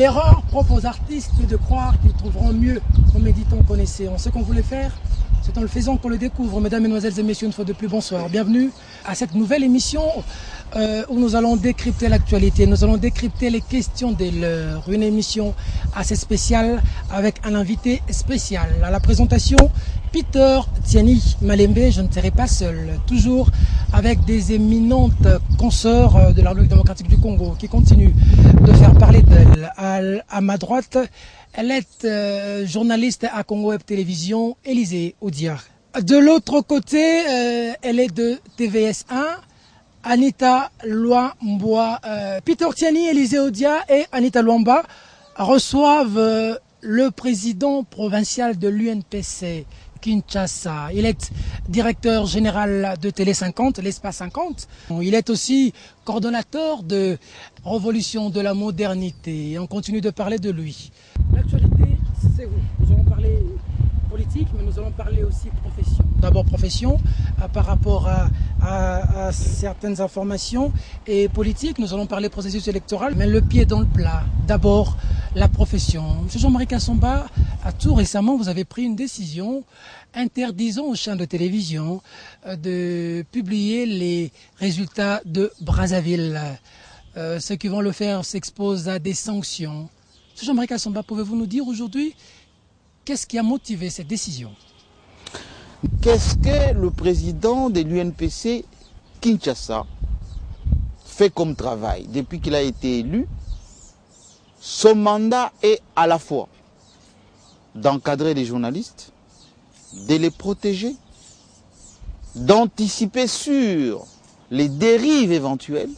L'erreur propre aux artistes est de croire qu'ils trouveront mieux en méditant qu'en essayant. Ce qu'on voulait faire, c'est en le faisant qu'on le découvre. Mesdames, Mesdemoiselles et Messieurs, une fois de plus, bonsoir. Bienvenue à cette nouvelle émission où nous allons décrypter l'actualité. Nous allons décrypter les questions de l'heure. Une émission assez spéciale avec un invité spécial. À la présentation, Peter Tiani Malembe. Je ne serai pas seul. Toujours avec des éminentes consoeurs de la République démocratique du Congo qui continuent de faire parler d'elle. À ma droite, elle est journaliste à Congo Web Télévision, Élisée Odia. De l'autre côté, elle est de TVS1, Anita Luamba. Peter Tiani, Élisée Odia et Anita Luamba reçoivent le président provincial de l'UNPC, Kinshasa. Il est directeur général de Télé 50, l'Espace 50. Il est aussi coordonnateur de Révolution de la modernité. Et on continue de parler de lui. L'actualité, c'est vous. Nous allons parler politique, mais nous allons parler aussi profession. D'abord profession, par rapport à certaines informations, et politique, nous allons parler processus électoral, mais le pied dans le plat. D'abord, la profession. M. Jean-Marie Kassomba, à tout récemment, vous avez pris une décision interdisant aux chaînes de télévision de publier les résultats de Brazzaville. Ceux qui vont le faire s'exposent à des sanctions. M. Jean-Marie Kassomba, pouvez-vous nous dire aujourd'hui qu'est-ce qui a motivé cette décision? Qu'est-ce que le président de l'UNPC Kinshasa fait comme travail depuis qu'il a été élu? Son mandat est à la fois d'encadrer les journalistes, de les protéger, d'anticiper sur les dérives éventuelles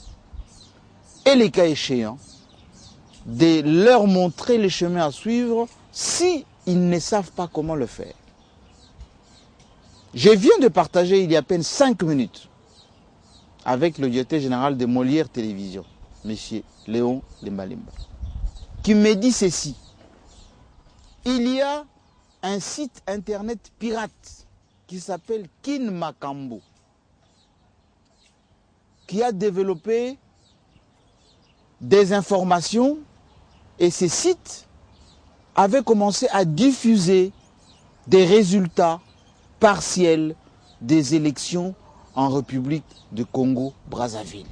et les cas échéants, de leur montrer les chemins à suivre si ils ne savent pas comment le faire. Je viens de partager il y a à peine 5 minutes avec le directeur général de Molière Télévision, M. Léon Lembalemba, qui me dit ceci. Il y a un site internet pirate qui s'appelle Kinmakambo, qui a développé des informations, et ces sites avaient commencé à diffuser des résultats partiels des élections en République de Congo-Brazzaville.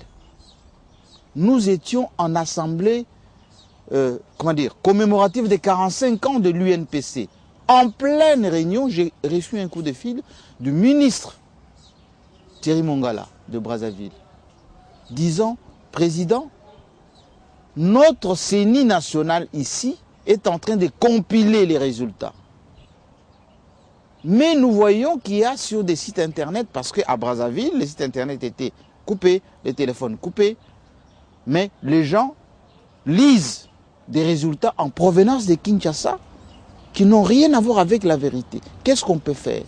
Nous étions en assemblée commémorative des 45 ans de l'UNPC. En pleine réunion, j'ai reçu un coup de fil du ministre Thierry Mongala de Brazzaville, disant, Président, notre CENI national ici est en train de compiler les résultats. Mais nous voyons qu'il y a sur des sites internet, parce qu'à Brazzaville, les sites internet étaient coupés, les téléphones coupés, mais les gens lisent des résultats en provenance de Kinshasa qui n'ont rien à voir avec la vérité. Qu'est-ce qu'on peut faire?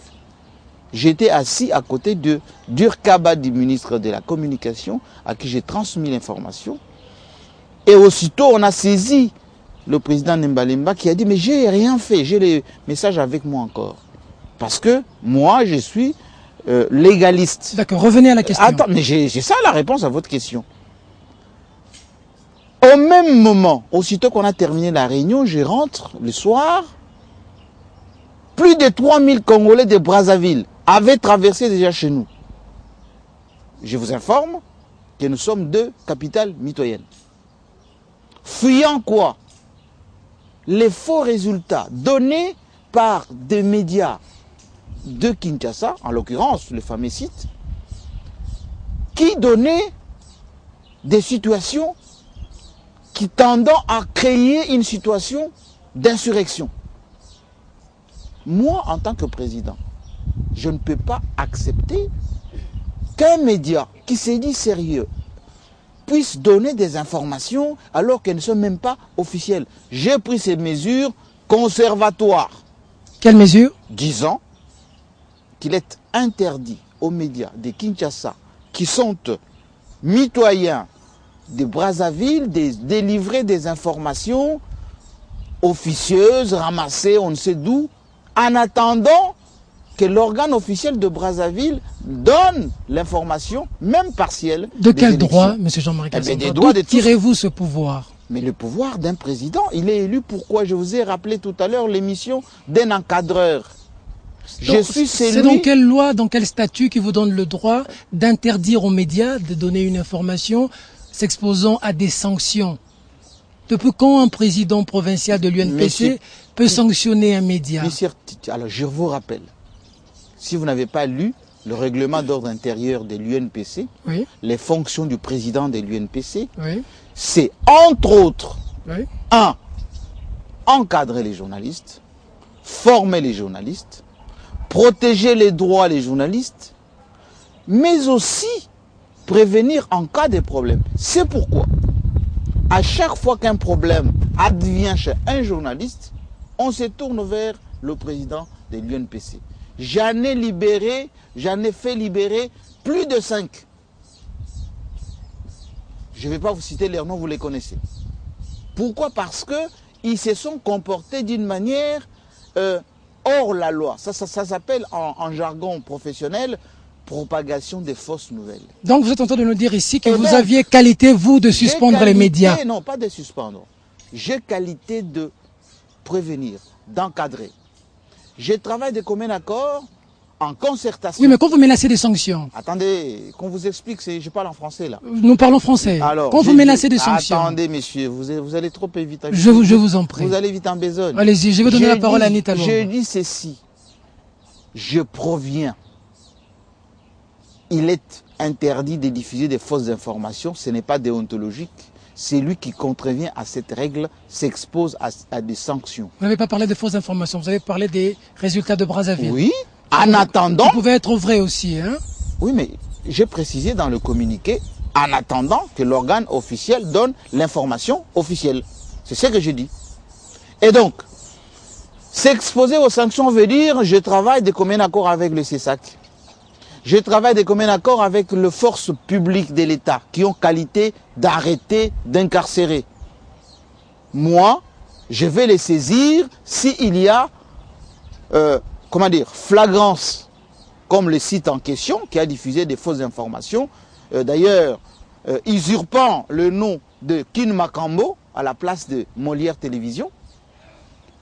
J'étais assis à côté de Durkaba, du ministre de la Communication, à qui j'ai transmis l'information. Et aussitôt, on a saisi le président Nembalemba qui a dit « Mais j'ai rien fait, j'ai les messages avec moi encore. » Parce que moi, je suis légaliste. D'accord, revenez à la question. Attends, mais j'ai ça la réponse à votre question. Au même moment, aussitôt qu'on a terminé la réunion, je rentre le soir. Plus de 3000 Congolais de Brazzaville avaient traversé déjà chez nous. Je vous informe que nous sommes deux capitales mitoyennes. Fuyant quoi? Les faux résultats donnés par des médias de Kinshasa, en l'occurrence le fameux site, qui donnaient des situations qui tendent à créer une situation d'insurrection. Moi, en tant que président, je ne peux pas accepter qu'un média qui s'est dit sérieux puisse donner des informations alors qu'elles ne sont même pas officielles. J'ai pris ces mesures conservatoires. Quelles mesures? Disant qu'il est interdit aux médias de Kinshasa qui sont mitoyens de Brazzaville de délivrer des informations officieuses, ramassées on ne sait d'où, en attendant que l'organe officiel de Brazzaville donne l'information, même partielle. De quel droit, M. Jean-Marie Kassomba? D'où tirez-vous ce pouvoir? Mais le pouvoir d'un président, il est élu pourquoi? Je vous ai rappelé tout à l'heure l'émission d'un encadreur. C'est dans quelle loi, dans quel statut qui vous donne le droit d'interdire aux médias de donner une information s'exposant à des sanctions? Depuis quand un président provincial de l'UNPC peut sanctionner un média? Monsieur, alors je vous rappelle, si vous n'avez pas lu le règlement d'ordre intérieur de l'UNPC, oui, les fonctions du président de l'UNPC, oui, c'est entre autres, oui, 1. Encadrer les journalistes, former les journalistes, protéger les droits des journalistes, mais aussi prévenir en cas de problème. C'est pourquoi, à chaque fois qu'un problème advient chez un journaliste, on se tourne vers le président de l'UNPC. J'en ai fait libérer plus de 5. Je ne vais pas vous citer leurs noms, vous les connaissez. Pourquoi? Parce qu'ils se sont comportés d'une manière hors la loi. Ça s'appelle en jargon professionnel propagation des fausses nouvelles. Donc vous êtes en train de nous dire ici que vous aviez qualité, vous, de suspendre les médias? Non, pas de suspendre. J'ai qualité de prévenir, d'encadrer. Je travaille de commun accord en concertation. Oui, mais quand vous menacez des sanctions... Attendez, qu'on vous explique, je parle en français là. Nous parlons français. Alors, quand vous menacez des sanctions... Attendez, messieurs, vous allez trop vite. Je vous en prie. Vous allez vite en besogne. Allez-y, je vais donner la parole à Anita Longo. Je dis ceci. Je proviens. Il est interdit de diffuser des fausses informations. Ce n'est pas déontologique. Celui qui contrevient à cette règle s'expose à des sanctions. Vous n'avez pas parlé de fausses informations, vous avez parlé des résultats de Brazzaville. Oui, en attendant... Vous pouvez être vrai aussi, hein? Oui, mais j'ai précisé dans le communiqué, en attendant que l'organe officiel donne l'information officielle. C'est ce que j'ai dit. Et donc, s'exposer aux sanctions veut dire je travaille de commun accord avec le CESAC. Je travaille de commun accord avec les forces publiques de l'État qui ont qualité d'arrêter, d'incarcérer. Moi, je vais les saisir s'il y a, flagrance, comme le site en question qui a diffusé des fausses informations. D'ailleurs, usurpant le nom de Kin Makambo à la place de Molière Télévision.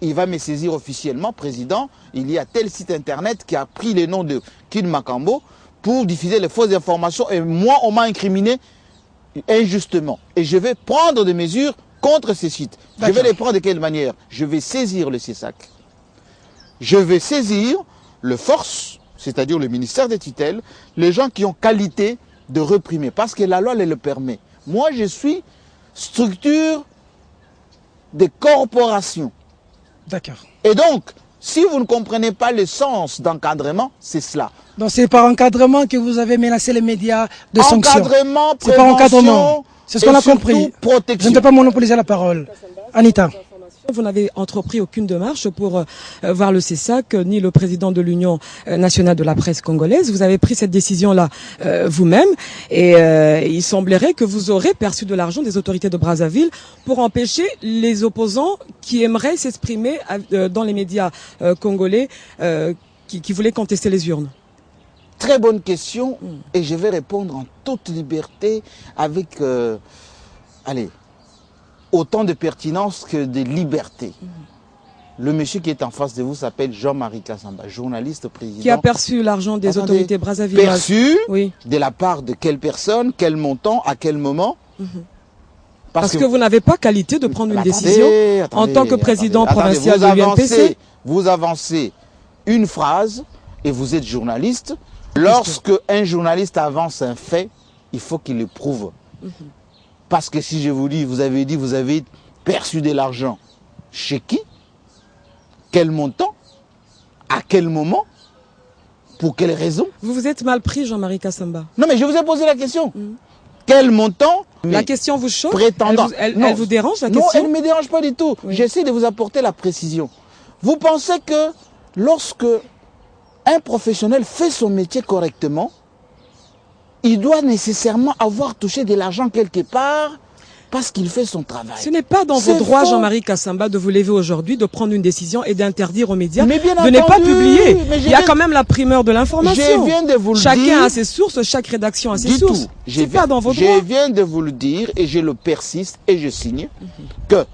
Il va me saisir officiellement, président, il y a tel site internet qui a pris le nom de Kin Makambo pour diffuser les fausses informations et moi, on m'a incriminé injustement. Et je vais prendre des mesures contre ces sites. Je vais les prendre de quelle manière? Je vais saisir le CESAC. Je vais saisir le force, c'est-à-dire le ministère des tutelles, les gens qui ont qualité de réprimer, parce que la loi le permet. Moi, je suis structure des corporations. D'accord. Et donc, si vous ne comprenez pas le sens d'encadrement, c'est cela. Donc c'est par encadrement que vous avez menacé les médias de sanctions. Encadrement, c'est par encadrement. C'est ce qu'on a compris. Protection. Je ne peux pas monopoliser la parole. Anita. Vous n'avez entrepris aucune démarche pour voir le CESAC, ni le président de l'Union nationale de la presse congolaise. Vous avez pris cette décision-là vous-même et il semblerait que vous aurez perçu de l'argent des autorités de Brazzaville pour empêcher les opposants qui aimeraient s'exprimer dans les médias congolais qui voulaient contester les urnes. Très bonne question et je vais répondre en toute liberté avec... autant de pertinence que de liberté. Le monsieur qui est en face de vous s'appelle Jean-Marie Kassamba, journaliste, président. Qui a perçu l'argent des autorités brazzavilloises. Perçu oui. De la part de quelle personne, quel montant, à quel moment Parce que vous n'avez pas qualité de prendre une décision en tant que président provincial de l'UNPC. Vous avancez une phrase et vous êtes journaliste. Lorsque un journaliste avance un fait, il faut qu'il le prouve. Parce que si je vous dis, vous avez perçu de l'argent, chez qui? Quel montant? À quel moment? Pour quelle raison? Vous vous êtes mal pris, Jean-Marie Kassamba. Non, mais je vous ai posé la question. Quel montant? La question vous choque? Prétendant. Elle vous dérange, la question? Non, elle ne me dérange pas du tout. Oui. J'essaie de vous apporter la précision. Vous pensez que lorsque un professionnel fait son métier correctement, il doit nécessairement avoir touché de l'argent quelque part parce qu'il fait son travail. Ce n'est pas dans vos C'est droits, faux. Jean-Marie Kassamba, de vous lever aujourd'hui, de prendre une décision et d'interdire aux médias Mais bien de ne pas entendu, publier. mais Il y a quand même la primeur de l'information. Je viens de vous le dire. Chacun a ses sources, chaque rédaction a ses Du sources. tout. C'est pas dans vos droits. Je viens de vous le dire et je le persiste et je signe que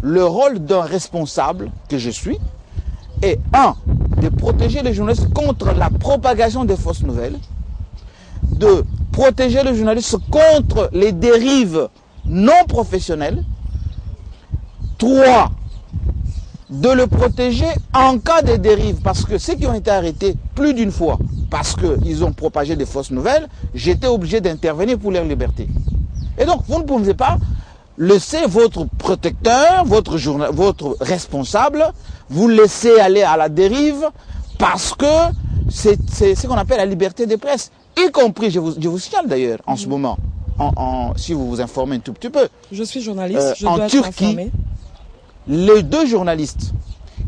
le rôle d'un responsable que je suis est de protéger les journalistes contre la propagation des fausses nouvelles, de protéger les journalistes contre les dérives non professionnelles, 3, de le protéger en cas de dérive, parce que ceux qui ont été arrêtés plus d'une fois parce qu'ils ont propagé des fausses nouvelles, j'étais obligé d'intervenir pour leur liberté. Et donc, vous ne pouvez pas laisser votre protecteur, votre responsable, vous laisser aller à la dérive parce que c'est ce qu'on appelle la liberté de presse. Y compris, je vous signale d'ailleurs en ce moment, si vous vous informez un tout petit peu. Je suis journaliste, je en dois être Turquie, informée. les 2 journalistes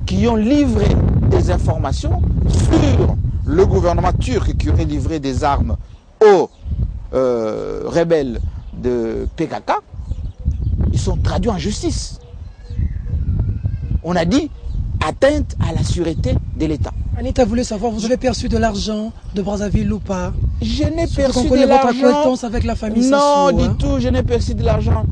qui ont livré des informations sur le gouvernement turc qui aurait livré des armes aux rebelles de PKK, ils sont traduits en justice. On a dit atteinte à la sûreté de l'État. Anita voulait savoir, vous avez perçu de l'argent de Brazzaville ou pas? Je n'ai Surtout perçu qu'on de connaît votre l'argent. acquaintance avec la famille Non, Sassou, du hein. tout, je n'ai perçu de l'argent.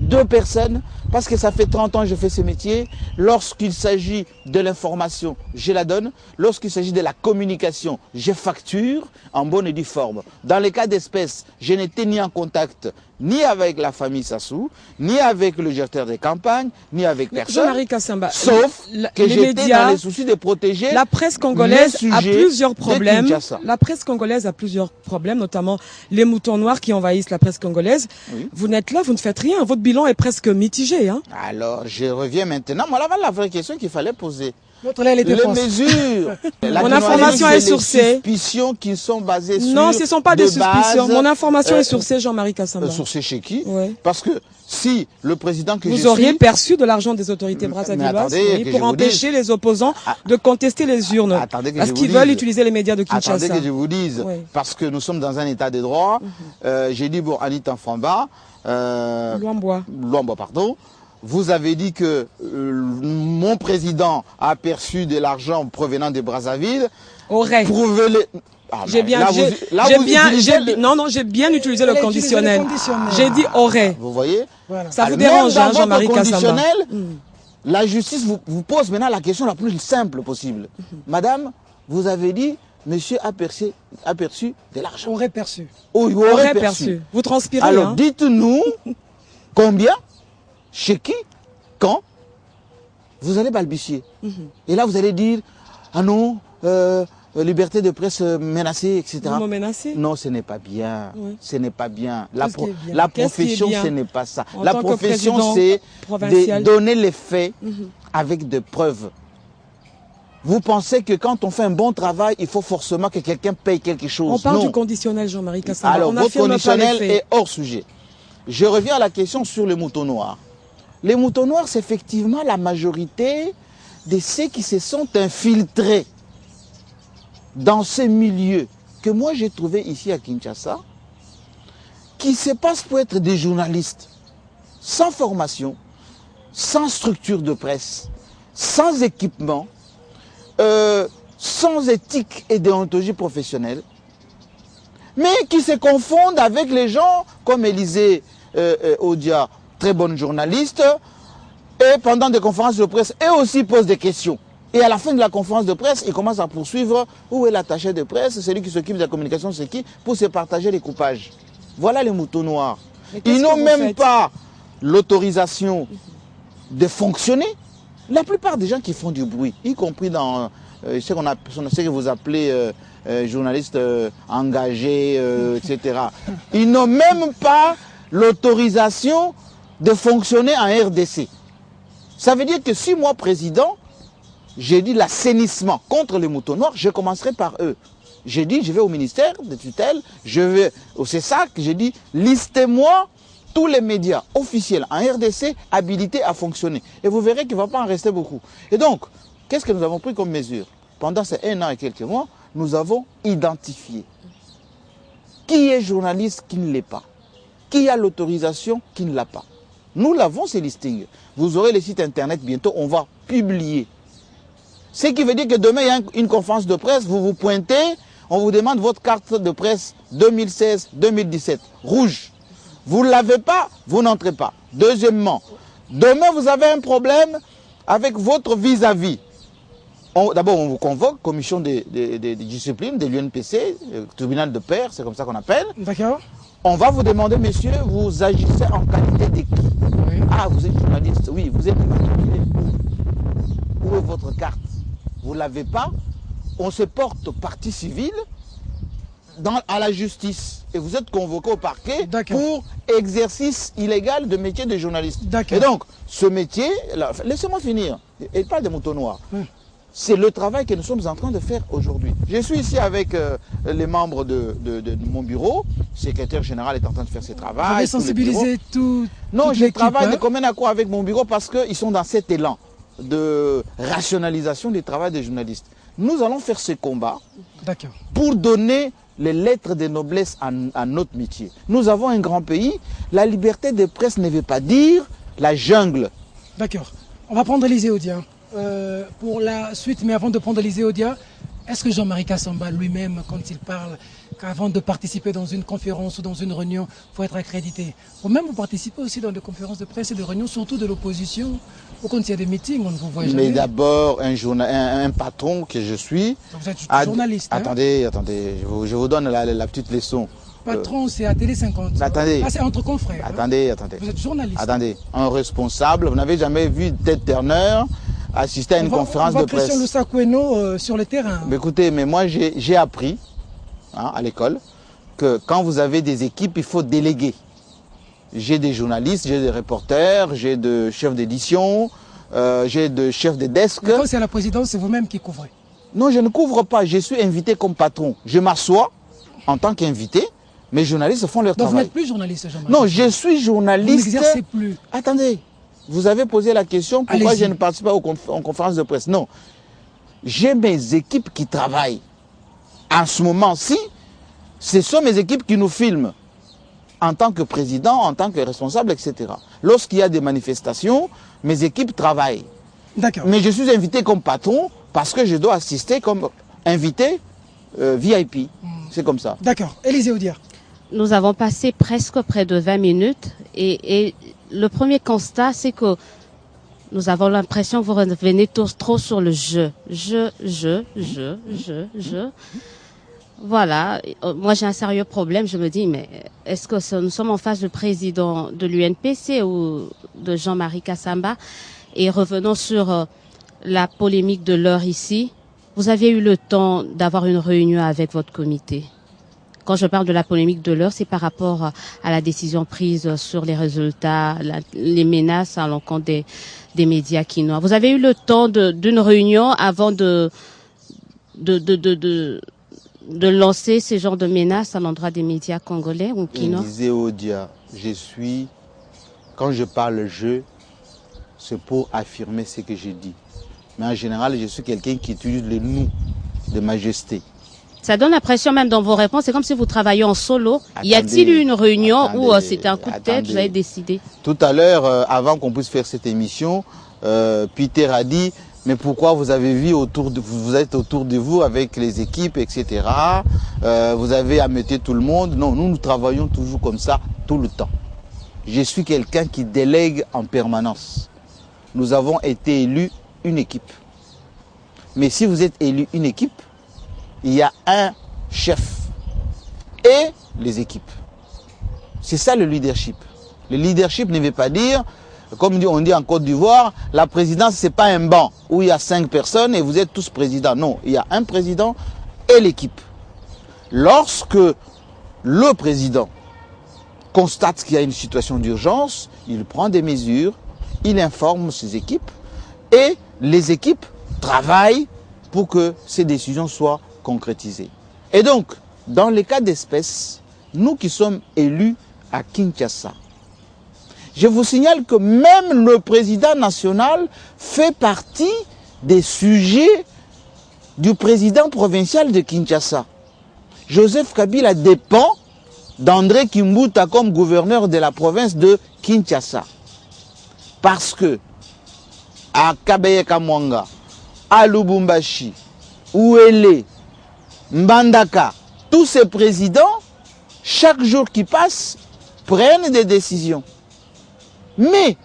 2 personnes, parce que ça fait 30 ans que je fais ce métier. Lorsqu'il s'agit de l'information, je la donne. Lorsqu'il s'agit de la communication, je facture en bonne et due forme. Dans les cas d'espèces, je n'étais ni en contact ni avec la famille Sassou, ni avec le directeur des campagnes, ni avec personne. Jean-Marie Kassamba, Sauf que les j'étais médias, dans les soucis de protéger la presse congolaise les a sujets plusieurs de problèmes. Kinshasa. La presse congolaise a plusieurs problèmes, notamment les moutons noirs qui envahissent la presse congolaise. Oui. Vous n'êtes là, vous ne faites rien. Votre bilan est presque mitigé. Hein. Alors, je reviens maintenant. Moi, là, la vraie question qu'il fallait poser. L'autre là, elle était Les fausse. mesures. Mon information est sourcée. Les suspicions qui sont basées sur. Non, ce ne sont pas des de suspicions. base, Mon information est sourcée, Jean-Marie Kassamba. Sourcée chez qui? Ouais. Parce que si le président que je Vous auriez suis. perçu de l'argent des autorités Mais brazzavilloises attendez, que pour je vous empêcher dise. les opposants Ah, de contester les urnes. attendez que Parce je vous qu'ils veulent dise. utiliser les médias de Kinshasa. Attendez que je vous dise, Oui. parce que nous sommes dans un état de droit. J'ai dit, bon, Anita Framba, Luambois. Luambois, pardon, vous avez dit que mon président a perçu de l'argent provenant de Brazzaville. Aurait. Prouvez-les. Ah, J'ai mais bien, là, j'ai là, j'ai vous bien, utilisez j'ai- non, non, j'ai bien utilisé le Elle a utilisé le conditionnel. conditionnel. J'ai dit aurait. Vous voyez? Voilà. Ça vous Alors, dérange, même dans hein, votre Jean-Marie Kassamba. conditionnel, la justice vous pose maintenant la question la plus simple possible. Madame, vous avez dit, monsieur a perçu de l'argent. Aurait perçu. Oh, il Aurait perçu. Vous transpirez, Alors, hein. dites-nous combien, chez qui, quand, vous allez balbutier. Et là, vous allez dire, ah non, liberté de presse menacée, etc. Vous me menacez. Non, ce n'est pas bien. Oui. Ce n'est pas bien. La, Qu'est-ce qui est bien? la Qu'est-ce qui est profession, bien ce n'est pas ça. En La tant que profession, président c'est provincial. de donner les faits avec des preuves. Vous pensez que quand on fait un bon travail, il faut forcément que quelqu'un paye quelque chose. On parle Non. du conditionnel, Jean-Marie Kassamba. Alors, On votre affirme pas les conditionnel faits. est hors sujet. Je reviens à la question sur les moutons noirs. Les moutons noirs, c'est effectivement la majorité de ceux qui se sont infiltrés dans ces milieux que moi j'ai trouvé ici à Kinshasa, qui se passent pour être des journalistes sans formation, sans structure de presse, sans équipement, sans éthique et déontologie professionnelle, mais qui se confondent avec les gens comme Élisée Odia, très bonne journaliste, et pendant des conférences de presse, et aussi pose des questions. Et à la fin de la conférence de presse, il commence à poursuivre où est l'attaché de presse, celui qui s'occupe de la communication, c'est qui, pour se partager les coupages. Voilà les moutons noirs. Mais qu'est-ce Ils que n'ont vous même faites? pas l'autorisation de fonctionner. La plupart des gens qui font du bruit, y compris dans ce que vous appelez journalistes engagés, etc., ils n'ont même pas l'autorisation de fonctionner en RDC. Ça veut dire que si moi, président, j'ai dit l'assainissement contre les moutons noirs, je commencerai par eux. J'ai dit, je vais au ministère de tutelle, je vais au CESAC, j'ai dit, listez-moi tous les médias officiels en RDC habilités à fonctionner. Et vous verrez qu'il ne va pas en rester beaucoup. Et donc, qu'est-ce que nous avons pris comme mesure? Pendant ces 1 an et quelques mois, nous avons identifié qui est journaliste, qui ne l'est pas. qui a l'autorisation, qui ne l'a pas. Nous l'avons, ces listings. Vous aurez les sites internet bientôt, on va publier. Ce qui veut dire que demain, il y a une conférence de presse, vous vous pointez, on vous demande votre carte de presse 2016-2017, rouge. Vous ne l'avez pas, vous n'entrez pas. Deuxièmement, demain, vous avez un problème avec votre vis-à-vis. D'abord, on vous convoque, commission des disciplines de l'UNPC, tribunal de paix, c'est comme ça qu'on appelle. D'accord. On va vous demander, monsieur, vous agissez en qualité de qui? Oui. Ah, vous êtes journaliste, oui, vous êtes immatriculé. Où est votre carte? Vous ne l'avez pas? On se porte partie civile à la justice. Et vous êtes convoqué au parquet pour exercice illégal de métier de journaliste. Et donc, ce métier, laissez-moi finir, il parle des moutons noirs. C'est le travail que nous sommes en train de faire aujourd'hui. Je suis ici avec les membres de mon bureau. Le secrétaire général est en train de faire ses travaux. Vous avez sensibilisé tout. Non, je travaille de commun accord avec mon bureau parce qu'ils sont dans cet élan de rationalisation du travail des journalistes. Nous allons faire ce combat pour donner les lettres de noblesse à notre métier. Nous avons un grand pays. La liberté de presse ne veut pas dire la jungle. D'accord. On va prendre Élisée Odia. Pour la suite, mais avant de prendre Élisée Odia, est-ce que Jean-Marie Kassamba lui-même, quand il parle qu'avant de participer dans une conférence ou dans une réunion, il faut être accrédité? Vous-même, vous participez aussi dans des conférences de presse et des réunions, surtout de l'opposition, ou quand il y a des meetings, on ne vous voit jamais. Mais d'abord, un patron que je suis... Donc vous êtes journaliste. Attendez, je vous donne la petite leçon. Patron, c'est à Télé 50. Attendez. Ah, c'est entre confrères. Attendez. Vous êtes journaliste. Attendez. Un responsable, vous n'avez jamais vu Ted Turner assister à une conférence de presse. On va sur le Sakueno sur le terrain. Mais écoutez, mais moi j'ai appris à l'école que quand vous avez des équipes, il faut déléguer. J'ai des journalistes, j'ai des reporters, j'ai des chefs d'édition, j'ai des chefs de desk. Mais quand c'est à la présidence, c'est vous-même qui couvrez? Non, je ne couvre pas, je suis invité comme patron. Je m'assois en tant qu'invité, mes journalistes font leur travail. Donc vous n'êtes plus journaliste, Jean-Marie? Non, je suis journaliste. Vous n'exercez plus. Attendez. Vous avez posé la question pourquoi je ne participe pas aux conférences de presse. Non. J'ai mes équipes qui travaillent. En ce moment-ci, ce sont mes équipes qui nous filment. En tant que président, en tant que responsable, etc. Lorsqu'il y a des manifestations, mes équipes travaillent. D'accord. Mais je suis invité comme patron parce que je dois assister comme invité VIP. C'est comme ça. D'accord. Élisée Odia. Nous avons passé presque près de 20 minutes et le premier constat, c'est que nous avons l'impression que vous revenez trop sur le je. Voilà. Moi, j'ai un sérieux problème. Je me dis, mais est-ce que nous sommes en face du président de l'UNPC ou de Jean-Marie Kassamba? Et revenons sur la polémique de l'heure ici. Vous aviez eu le temps d'avoir une réunion avec votre comité. Quand je parle de la polémique de l'heure, c'est par rapport à la décision prise sur les résultats, les menaces à l'encontre des médias quinois. Vous avez eu le temps d'une réunion avant de lancer ces genres de menaces à l'endroit des médias congolais ou quinois? Élisée Odia, quand je parle c'est pour affirmer ce que je dis. Mais en général, je suis quelqu'un qui utilise le nous de majesté. Ça donne l'impression même dans vos réponses, c'est comme si vous travaillez en solo. Y a-t-il eu une réunion où c'était un coup de tête, vous avez décidé? Tout à l'heure, avant qu'on puisse faire cette émission, Peter a dit, mais pourquoi vous avez vu vous êtes autour de vous avec les équipes, etc. Vous avez ameuté tout le monde. Non, nous travaillons toujours comme ça, tout le temps. Je suis quelqu'un qui délègue en permanence. Nous avons été élus une équipe. Mais si vous êtes élu une équipe, il y a un chef et les équipes. C'est ça le leadership. Le leadership ne veut pas dire, comme on dit en Côte d'Ivoire, la présidence, ce n'est pas un banc où il y a 5 personnes et vous êtes tous présidents. Non, il y a un président et l'équipe. Lorsque le président constate qu'il y a une situation d'urgence, il prend des mesures, il informe ses équipes et les équipes travaillent pour que ces décisions soient concrétisées. Et donc, dans les cas d'espèce, nous qui sommes élus à Kinshasa, je vous signale que même le président national fait partie des sujets du président provincial de Kinshasa. Joseph Kabila dépend d'André Kimbuta comme gouverneur de la province de Kinshasa. Parce que à Kabeye Kamwanga, à Lubumbashi, Ouélé, Mbandaka, tous ces présidents, chaque jour qui passe, prennent des décisions. Mais,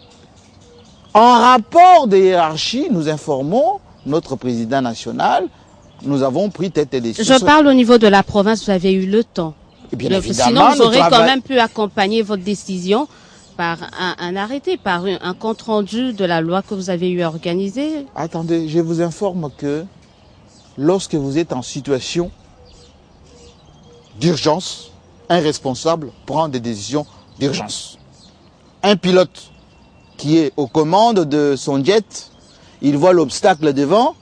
en rapport de hiérarchie, nous informons notre président national, nous avons pris telle décision. Je parle au niveau de la province, vous avez eu le temps. Bien évidemment, sinon, vous aurez quand même pu accompagner votre décision par un arrêté, par un compte-rendu de la loi que vous avez eu à organiser. Attendez, je vous informe que lorsque vous êtes en situation d'urgence, un responsable prend des décisions d'urgence. Un pilote qui est aux commandes de son jet, il voit l'obstacle devant,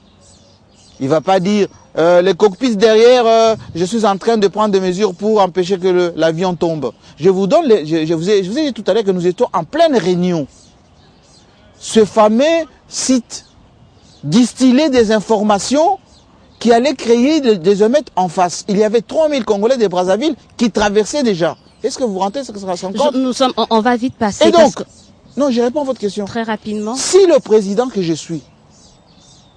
il ne va pas dire les cockpits derrière, je suis en train de prendre des mesures pour empêcher que l'avion tombe. Je vous ai dit tout à l'heure que nous étions en pleine réunion. Ce fameux site distillait des informations qui allaient créer des émeutes en face. Il y avait 3000 Congolais de Brazzaville qui traversaient déjà. Est-ce que vous rentrez ce que ça compte? On va vite passer. Et donc, non, je réponds à votre question. Très rapidement. Si le président que je suis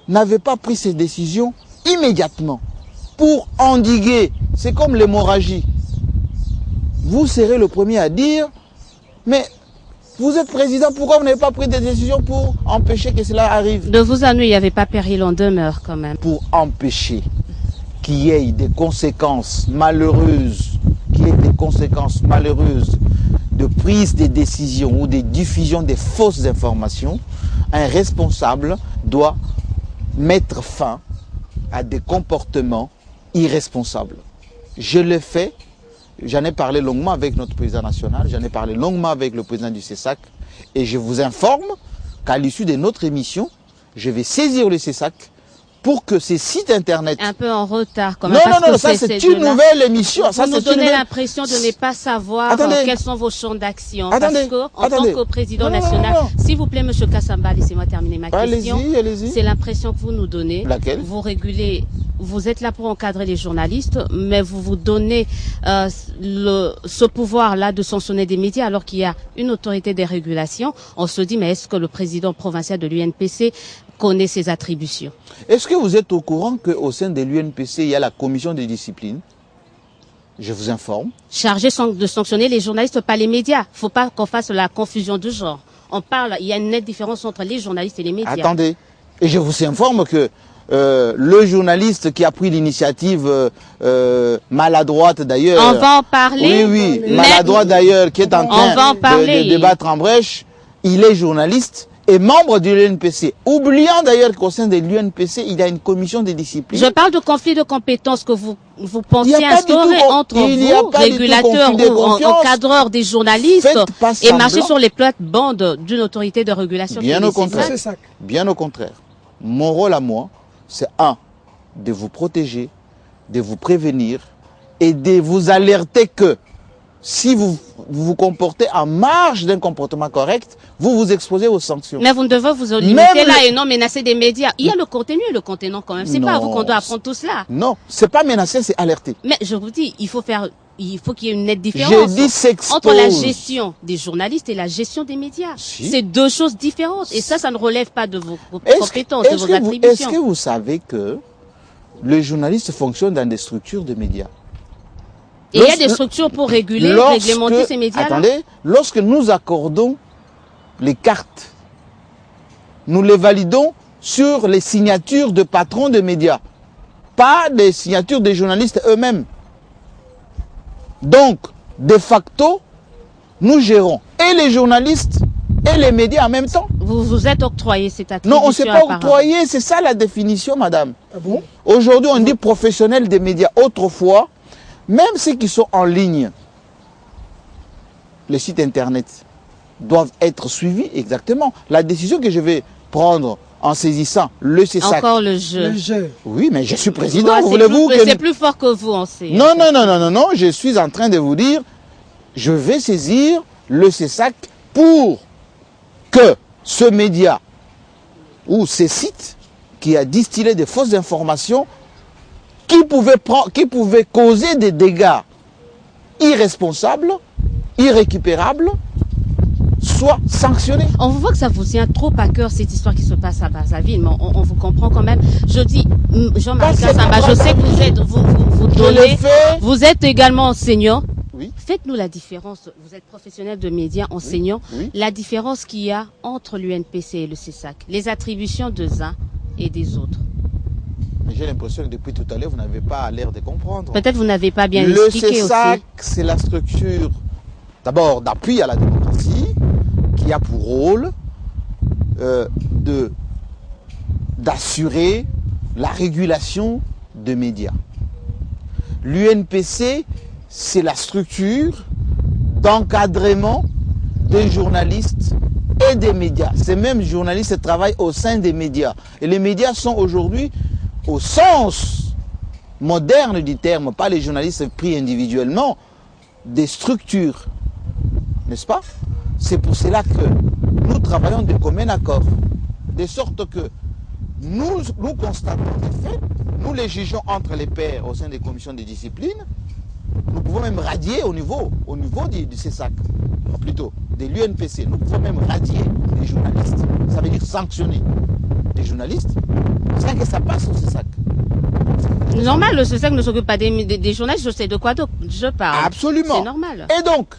n'avait pas pris ces décisions immédiatement pour endiguer, c'est comme l'hémorragie, vous serez le premier à dire, mais vous êtes président, pourquoi vous n'avez pas pris des décisions pour empêcher que cela arrive? De vous à nous, il n'y avait pas péril en demeure quand même. Pour empêcher qu'il y ait des conséquences malheureuses, de prise de décisions ou de diffusion des fausses informations, un responsable doit mettre fin à des comportements irresponsables. Je le fais, j'en ai parlé longuement avec notre président national, j'en ai parlé longuement avec le président du CESAC, et je vous informe qu'à l'issue de notre émission, je vais saisir le CESAC pour que ces sites internet... Un peu en retard quand même. Non, ça c'est une nouvelle émission. Vous nous donnez l'impression de ne pas savoir quels sont vos champs d'action. Parce que, en tant que président national, s'il vous plaît, monsieur Kassamba, laissez-moi terminer ma question. Allez-y. C'est l'impression que vous nous donnez. Laquelle? Vous régulez, vous êtes là pour encadrer les journalistes, mais vous vous donnez ce pouvoir-là de sanctionner des médias alors qu'il y a une autorité des régulations. On se dit, mais est-ce que le président provincial de l'UNPC connaît ses attributions? Est-ce que vous êtes au courant qu'au sein de l'UNPC, il y a la commission de discipline? Je vous informe. Chargé de sanctionner les journalistes, pas les médias. Il ne faut pas qu'on fasse la confusion de genre. On parle, il y a une nette différence entre les journalistes et les médias. Attendez, et je vous informe que le journaliste qui a pris l'initiative maladroite d'ailleurs... On va en parler. Oui, maladroite d'ailleurs, qui est en train de débattre en brèche, il est journaliste et membre de l'UNPC. Oubliant d'ailleurs qu'au sein de l'UNPC, il y a une commission de discipline. Je parle de conflit de compétences que vous pensiez instaurer entre vous, régulateurs ou encadreurs des journalistes, et marcher sur les plates-bandes d'une autorité de régulation. Bien au contraire. Bien au contraire. Mon rôle à moi, c'est de vous protéger, de vous prévenir et de vous alerter que si vous vous comportez en marge d'un comportement correct, vous vous exposez aux sanctions. Mais vous ne devez vous limiter là et non menacer des médias. Il y a le contenu et le contenant quand même. C'est pas à vous qu'on doit apprendre tout cela. Non, c'est pas menacer, c'est alerter. Mais je vous dis, il faut qu'il y ait une nette différence entre la gestion des journalistes et la gestion des médias. Si. C'est deux choses différentes. Et ça ne relève pas de vos compétences, de vos attributions. Est-ce que vous savez que le journaliste fonctionne dans des structures de médias? Et il y a des structures pour réglementer ces médias-là. Attendez, lorsque nous accordons les cartes, nous les validons sur les signatures de patrons de médias, pas des signatures des journalistes eux-mêmes. Donc, de facto, nous gérons et les journalistes et les médias en même temps. Vous vous êtes octroyé cette attribution? Non, on ne s'est pas octroyé, c'est ça la définition, madame. Ah bon? Aujourd'hui, on dit professionnels des médias. Autrefois, même ceux qui sont en ligne, les sites internet doivent être suivis exactement. La décision que je vais prendre en saisissant le CESAC. Encore le jeu. Oui, mais je suis président. Voulez-vous que... C'est plus fort que vous, on sait. Non, je suis en train de vous dire, je vais saisir le CESAC pour que ce média ou ces sites qui a distillé des fausses informations qui pouvaient causer des dégâts irresponsable, irrécupérable, soit sanctionné. On voit que ça vous tient trop à cœur, cette histoire qui se passe à Brazzaville, mais on vous comprend quand même. Je dis, Jean-Marie Kassamba, je sais que vous êtes, vous donnez, vous êtes également enseignant. Oui. Faites-nous la différence, vous êtes professionnel de médias, enseignant, Oui. la différence qu'il y a entre l'UNPC et le CESAC, les attributions des uns et des autres. J'ai l'impression que depuis tout à l'heure, vous n'avez pas l'air de comprendre. Peut-être vous n'avez pas bien Le expliqué CESAC, aussi. c'est la structure, d'abord d'appui à la démocratie, qui a pour rôle d'assurer la régulation des médias. L'UNPC, c'est la structure d'encadrement des journalistes et des médias. Ces mêmes journalistes travaillent au sein des médias. Et les médias sont aujourd'hui, au sens moderne du terme, pas les journalistes pris individuellement, des structures. N'est-ce pas? C'est pour cela que nous travaillons de commun accord. De sorte que nous constatons les faits, nous les jugeons entre les pairs au sein des commissions de discipline. Nous pouvons même radier au niveau du CESAC, plutôt de l'UNPC. Nous pouvons même radier des journalistes. Ça veut dire sanctionner des journalistes sans que ça passe au CESAC. Normal, le CESAC ne s'occupe pas des journalistes, je sais de quoi je parle. Absolument. C'est normal. Et donc,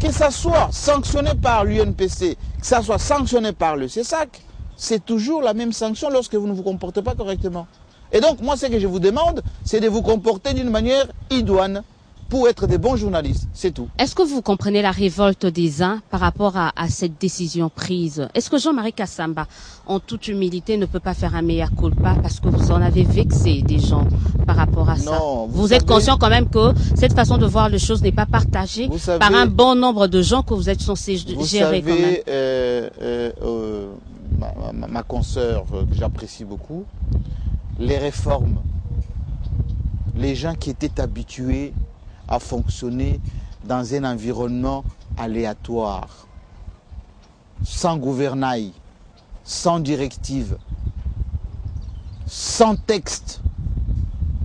que ça soit sanctionné par l'UNPC, que ça soit sanctionné par le CESAC, c'est toujours la même sanction lorsque vous ne vous comportez pas correctement. Et donc, moi, ce que je vous demande, c'est de vous comporter d'une manière idoine pour être des bons journalistes. C'est tout. Est-ce que vous comprenez la révolte des uns par rapport à cette décision prise? Est-ce que Jean-Marie Kassamba, en toute humilité, ne peut pas faire un mea culpa parce que vous en avez vexé des gens par rapport à ça? Non, vous êtes conscient quand même que cette façon de voir les choses n'est pas partagée par un bon nombre de gens que vous êtes censés gérer quand même. Ma consoeur que j'apprécie beaucoup, les réformes, les gens qui étaient habitués à fonctionner dans un environnement aléatoire, sans gouvernail, sans directive, sans texte,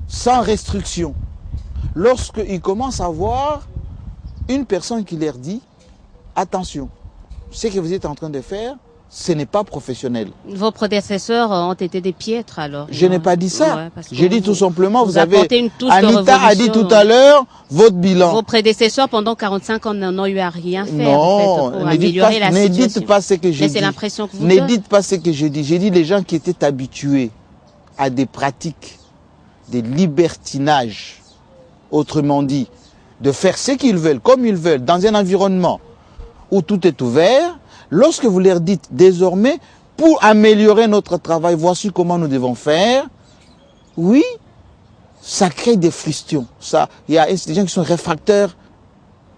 sans restriction. Lorsqu'ils commencent à voir une personne qui leur dit « Attention, ce que vous êtes en train de faire, ce n'est pas professionnel. » Vos prédécesseurs ont été des piètres alors. Je n'ai pas dit ça. Ouais, j'ai dit tout simplement, vous avez... une touche Anita a dit tout à l'heure, votre bilan. Vos prédécesseurs pendant 45 ans n'ont eu à rien faire non, en fait, pour améliorer la situation. Ne dites pas ce que j'ai dit. C'est l'impression que vous Ne dites pas ce que j'ai dit. J'ai dit les gens qui étaient habitués à des pratiques, des libertinages, autrement dit, de faire ce qu'ils veulent, comme ils veulent, dans un environnement où tout est ouvert. Lorsque vous leur dites désormais, pour améliorer notre travail, voici comment nous devons faire, oui, ça crée des frictions. Il y a des gens qui sont réfractaires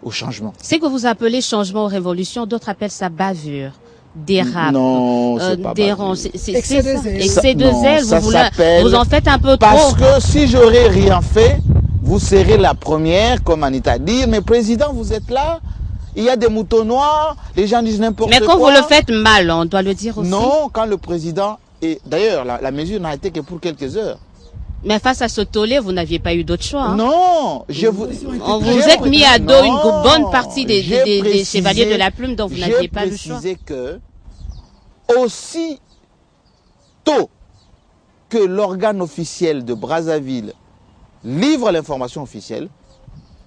au changement. C'est que vous appelez changement ou révolution, d'autres appellent ça bavure, dérapes, non, c'est pas bavure. Excès de zèle. Excès de zèle, vous en faites un peu trop. Parce que si j'aurais rien fait, vous serez la première, comme Anita, à dire, mais président, vous êtes là, il y a des moutons noirs, les gens disent n'importe quoi. Mais quand vous le faites mal, on doit le dire aussi. Non, quand le président... Et d'ailleurs, la mesure n'a été que pour quelques heures. Mais face à ce tollé, vous n'aviez pas eu d'autre choix. Hein? Non, on vous êtes mis à dos une bonne partie des chevaliers de la plume, donc vous n'aviez pas le choix. J'ai précisé que, aussi tôt que l'organe officiel de Brazzaville livre l'information officielle,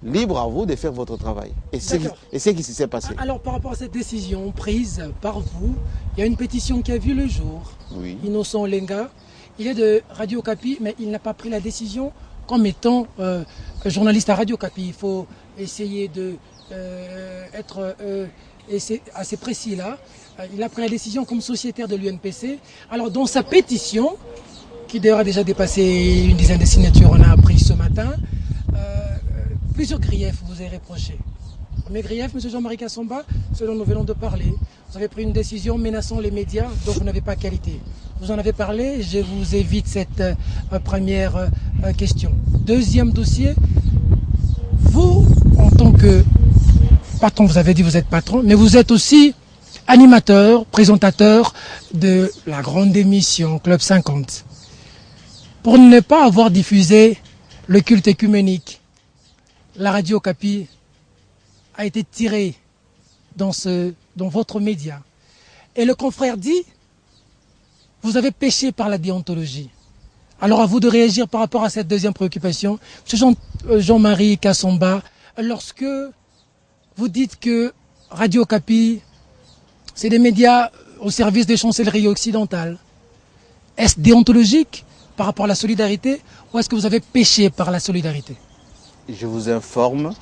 libre à vous de faire votre travail. Et c'est ce qui s'est passé. Alors, par rapport à cette décision prise par vous, il y a une pétition qui a vu le jour. Oui. Innocent Lenga, il est de Radio Okapi, mais il n'a pas pris la décision comme étant journaliste à Radio Okapi. Il faut essayer de être assez précis là. Il a pris la décision comme sociétaire de l'UNPC. Alors, dans sa pétition, qui d'ailleurs a déjà dépassé une dizaine de signatures, on a appris ce matin, plusieurs griefs vous est reproché. Premier grief, M. Jean-Marie Kassamba, ce dont nous venons de parler. Vous avez pris une décision menaçant les médias dont vous n'avez pas qualité. Vous en avez parlé, je vous évite cette première question. Deuxième dossier, vous, en tant que patron, vous avez dit que vous êtes patron, mais vous êtes aussi animateur, présentateur de la grande émission Club 50. Pour ne pas avoir diffusé le culte œcuménique, la radio Okapi a été tirée dans votre média. Et le confrère dit, vous avez péché par la déontologie. Alors à vous de réagir par rapport à cette deuxième préoccupation. Jean-Marie Kassamba, lorsque vous dites que Radio Okapi, c'est des médias au service des chancelleries occidentales, est-ce déontologique par rapport à la solidarité ou est-ce que vous avez péché par la solidarité? Je vous informe,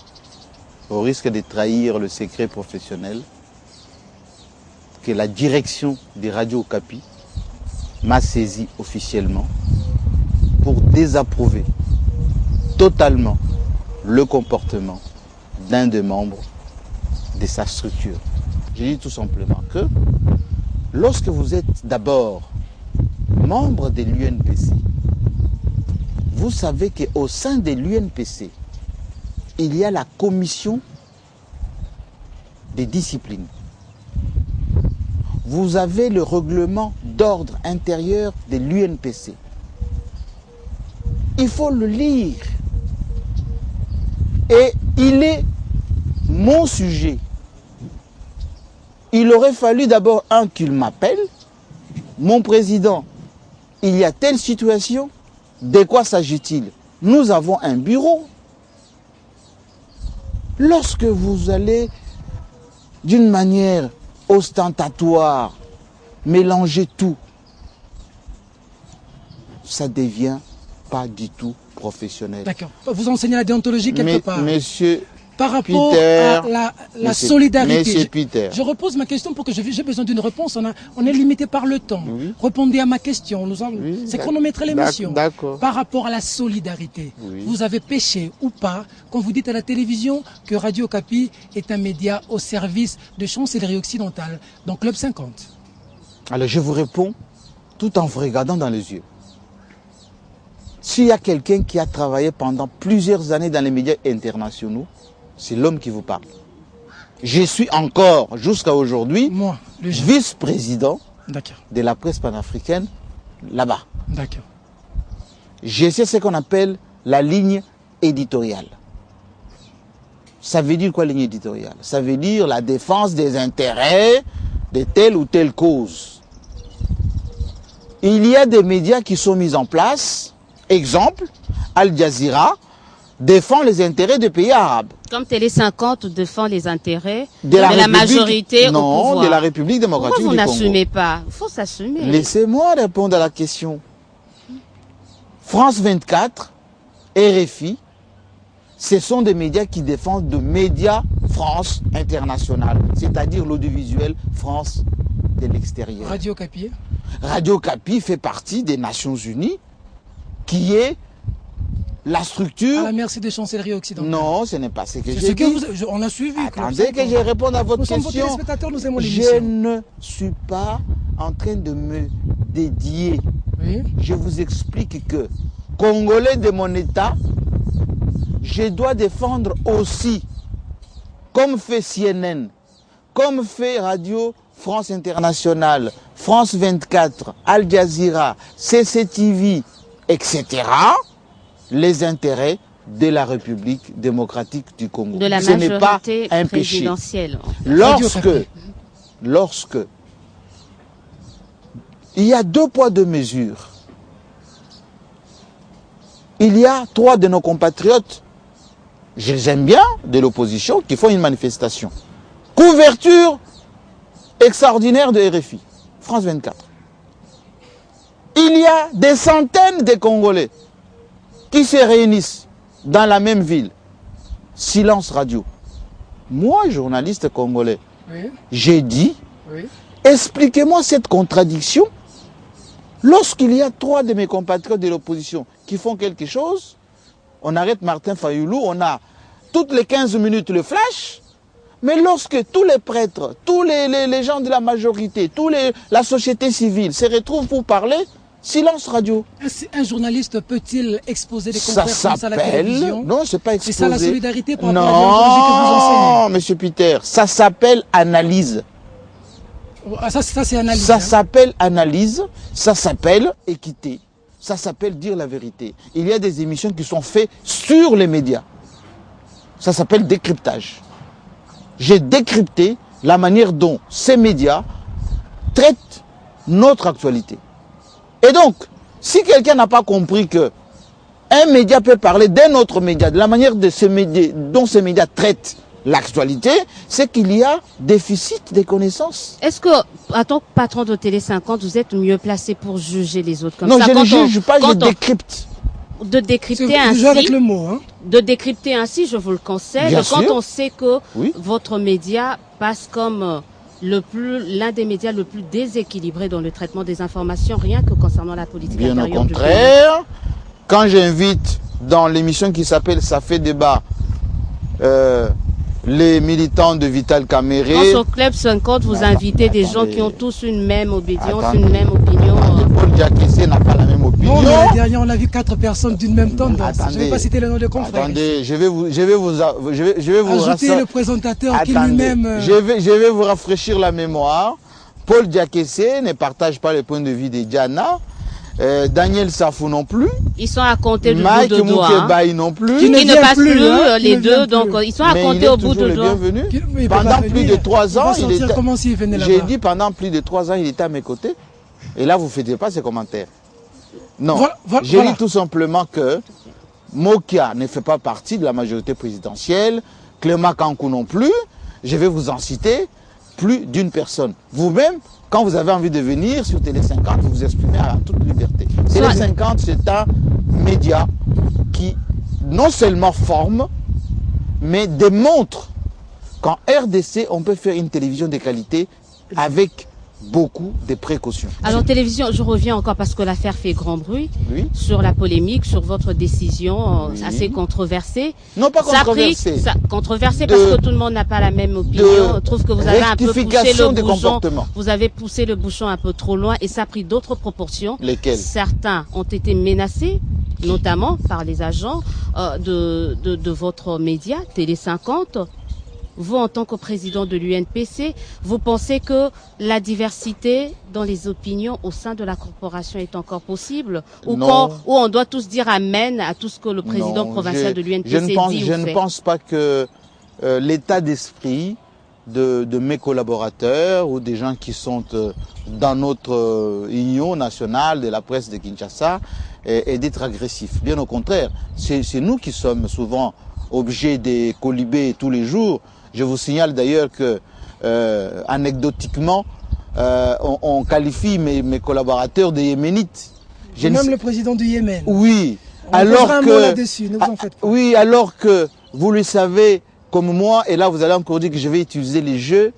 au risque de trahir le secret professionnel, que la direction des Radio Okapi m'a saisi officiellement pour désapprouver totalement le comportement d'un des membres de sa structure. Je dis tout simplement que lorsque vous êtes d'abord membre de l'UNPC, vous savez qu'au sein de l'UNPC, il y a la commission des disciplines. Vous avez le règlement d'ordre intérieur de l'UNPC. Il faut le lire. Et il est mon sujet. Il aurait fallu d'abord qu'il m'appelle. Mon président, il y a telle situation. De quoi s'agit-il? Nous avons un bureau. Lorsque vous allez d'une manière ostentatoire mélanger tout, ça devient pas du tout professionnel. D'accord. Vous enseignez la déontologie quelque part. Monsieur par rapport Peter, à la solidarité. Monsieur Peter. Je repose ma question pour que j'ai besoin d'une réponse. On est limité par le temps. Oui. Répondez à ma question. C'est chronométré l'émission. D'accord. Par rapport à la solidarité, oui. Vous avez péché ou pas quand vous dites à la télévision que Radio Okapi est un média au service de chancellerie occidentale, donc Club 50? Alors je vous réponds tout en vous regardant dans les yeux. S'il y a quelqu'un qui a travaillé pendant plusieurs années dans les médias internationaux, c'est l'homme qui vous parle. Je suis encore, jusqu'à aujourd'hui, vice-président de la presse panafricaine là-bas. D'accord. Je sais ce qu'on appelle la ligne éditoriale. Ça veut dire quoi, ligne éditoriale? Ça veut dire la défense des intérêts de telle ou telle cause. Il y a des médias qui sont mis en place. Exemple, Al Jazeera défend les intérêts des pays arabes. Comme Télé 50 défend les intérêts de la majorité au pouvoir. Non, de la République démocratique du Congo. Pourquoi vous n'assumez pas? Il faut s'assumer. Laissez-moi répondre à la question. France 24, RFI, ce sont des médias qui défendent de médias France internationale, c'est-à-dire l'audiovisuel France de l'extérieur. Radio Okapi. Radio Okapi fait partie des Nations Unies, qui est la structure... À la merci des chancelleries occidentales. Non, ce n'est pas ce que j'ai dit. On a suivi. Attendez que je réponde à votre question. Nous sommes vos téléspectateurs, nous aimons l'émission. Je ne suis pas en train de me dédier. Oui. Je vous explique que, Congolais de mon État, je dois défendre aussi, comme fait CNN, comme fait Radio France Internationale, France 24, Al Jazeera, CCTV, etc., les intérêts de la République démocratique du Congo. De la Ce n'est pas un péché. présidentielle. Lorsque il y a 2 poids 2 mesures, il y a 3 de nos compatriotes, je les aime bien, de l'opposition, qui font une manifestation. Couverture extraordinaire de RFI, France 24. Il y a des centaines de Congolais qui se réunissent dans la même ville. Silence radio. Moi, journaliste congolais, j'ai dit, expliquez-moi cette contradiction. Lorsqu'il y a 3 de mes compatriotes de l'opposition qui font quelque chose, on arrête Martin Fayoulou, on a toutes les 15 minutes le flash, mais lorsque tous les prêtres, tous les gens de la majorité, la société civile se retrouvent pour parler, silence radio. Un journaliste peut-il exposer des confrères comme ça à la télévision? Non, c'est pas exposer. C'est ça la solidarité par rapport à la déontologie que vous enseignez? Non, monsieur Peter, ça s'appelle analyse. Ça c'est analyse. Ça s'appelle analyse, ça s'appelle équité, ça s'appelle dire la vérité. Il y a des émissions qui sont faites sur les médias. Ça s'appelle décryptage. J'ai décrypté la manière dont ces médias traitent notre actualité. Et donc, si quelqu'un n'a pas compris que un média peut parler d'un autre média, de la manière dont ces médias traitent l'actualité, c'est qu'il y a déficit des connaissances. Est-ce que, en tant que patron de Télé 50, vous êtes mieux placé pour juger les autres comme non, ça? Non, je ne juge pas, je décrypte. De décrypter ainsi, avec le mot, hein. De décrypter ainsi, je vous le conseille, Bien quand sûr. on sait que oui. votre média passe comme l'un des médias le plus déséquilibré dans le traitement des informations, rien que concernant la politique Bien intérieure au contraire, quand j'invite dans l'émission qui s'appelle Ça fait débat, les militants de Vital Caméré. Quand au Club 50, vous invitez des gens qui ont tous une même obédience, Attendez. une même opinion. Paul Diakessé n'a pas la même opinion. Non, mais derrière, on a vu 4 personnes d'une même tendance. Je ne vais pas citer le nom de confrères. Attendez, je vais vous ajouter le présentateur qui lui-même... Je vais vous rafraîchir la mémoire. Paul Diakessé ne partage pas le point de vue de Diana. Daniel Safou non plus. Ils sont à compter du Mike bout de doigts. Moukebaï non plus. Qui ne passent plus, hein, les deux, donc ils sont à compter au bout de doigts. Pendant plus de 3 ans, j'ai dit pendant plus de 3 ans, il était à mes côtés. Et là, vous ne faites pas ces commentaires. Non, j'ai dit tout simplement que Mokia ne fait pas partie de la majorité présidentielle, Clément Kankou non plus. Je vais vous en citer plus d'une personne. Vous-même, quand vous avez envie de venir sur Télé 50, vous vous exprimez à toute liberté. Télé 50, c'est un média qui non seulement forme, mais démontre qu'en RDC, on peut faire une télévision de qualité avec beaucoup de précautions. Alors télévision, je reviens encore parce que l'affaire fait grand bruit sur la polémique, sur votre décision assez controversée. Non, pas controversée. Controversée parce que tout le monde n'a pas la même opinion. Je trouve que vous avez un peu poussé le bouchon. Vous avez poussé le bouchon un peu trop loin et ça a pris d'autres proportions. Lesquelles? Certains ont été menacés, notamment par les agents de votre média, Télé 50. Vous, en tant que président de l'UNPC, vous pensez que la diversité dans les opinions au sein de la corporation est encore possible? Ou on doit tous dire amen à tout ce que le président provincial de l'UNPC dit ou fait? Je ne pense pas que l'état d'esprit de mes collaborateurs ou des gens qui sont dans notre union nationale de la presse de Kinshasa est d'être agressif. Bien au contraire, c'est nous qui sommes souvent objets des colibés tous les jours. Je vous signale d'ailleurs que, anecdotiquement, on qualifie mes collaborateurs de yéménites. Même le président du Yémen. Oui. Alors que vous le savez comme moi, et là vous allez encore dire que je vais utiliser les jeux.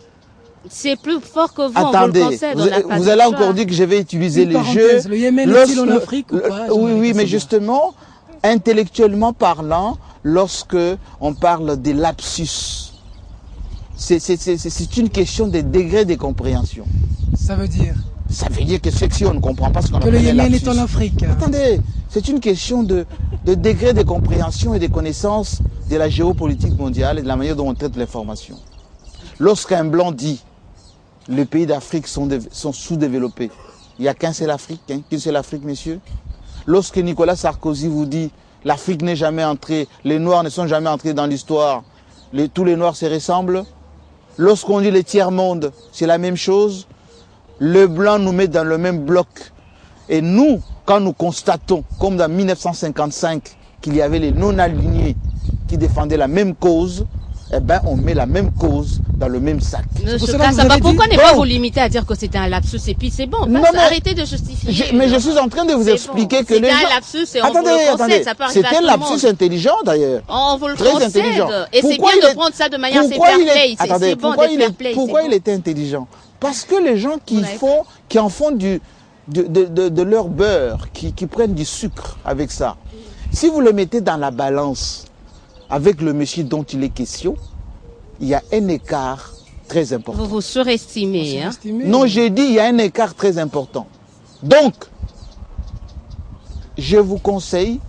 C'est plus fort que vous, attendez, on vous le concède. Vous allez encore dire que je vais utiliser les jeux. Le Yémen est-il en Afrique ou pas? Oui, mais justement, intellectuellement parlant, lorsque on parle des lapsus, c'est une question de degré de compréhension. Ça veut dire? Ça veut dire que si on ne comprend pas ce qu'on appelle le Yémen lapsus, est en Afrique. Attendez, c'est une question de degré de compréhension et de connaissance de la géopolitique mondiale et de la manière dont on traite l'information. Lorsqu'un blanc dit les pays d'Afrique sont sous-développés, il n'y a qu'une seule Afrique, messieurs. Lorsque Nicolas Sarkozy vous dit l'Afrique n'est jamais entrée, les Noirs ne sont jamais entrés dans l'histoire, tous les Noirs se ressemblent. Lorsqu'on dit le tiers-monde, c'est la même chose. Le blanc nous met dans le même bloc. Et nous, quand nous constatons, comme dans 1955, qu'il y avait les non-alignés qui défendaient la même cause, eh ben, on met la même cause dans le même sac. Pourquoi ne pas vous limiter à dire que c'était un lapsus et puis c'est bon, arrêtez de justifier. Mais je suis en train de vous expliquer que les gens... C'était un lapsus et on vous le concède, ça peut arriver à tout le monde. C'était un lapsus intelligent d'ailleurs. On vous le concède. Et c'est bien de prendre ça de manière assez fair play. C'est bon d'être fair play. Pourquoi il était intelligent? Parce que les gens qui en font de leur beurre, qui prennent du sucre avec ça, si vous le mettez dans la balance avec le monsieur dont il est question, il y a un écart très important. Vous vous surestimez, hein? Non, j'ai dit il y a un écart très important. Donc, je vous conseille,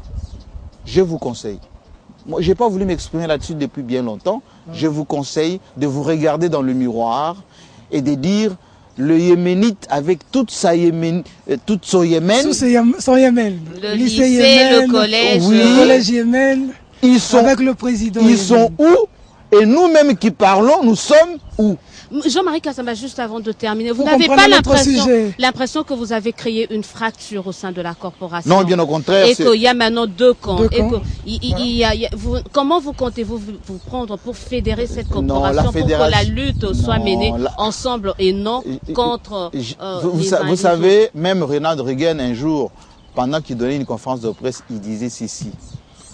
moi, je n'ai pas voulu m'exprimer là-dessus depuis bien longtemps, je vous conseille de vous regarder dans le miroir et de dire le Yéménite avec toute son Yémen. Son Yémen. Le lycée, le collège. Oui. Le collège Yémen. Ils sont, avec le président. ils sont où? Et nous-mêmes qui parlons, nous sommes où? Jean-Marie Kassamba, juste avant de terminer, vous Faut n'avez comprendre pas notre sujet. l'impression que vous avez créé une fracture au sein de la corporation? Non, bien au contraire. Et qu'il y a maintenant deux camps. Deux Et camps. que, comment vous comptez-vous vous prendre pour fédérer cette corporation, pour que la lutte soit menée ensemble et non contre vous savez, même Ronald Reagan, un jour, pendant qu'il donnait une conférence de presse, il disait ceci.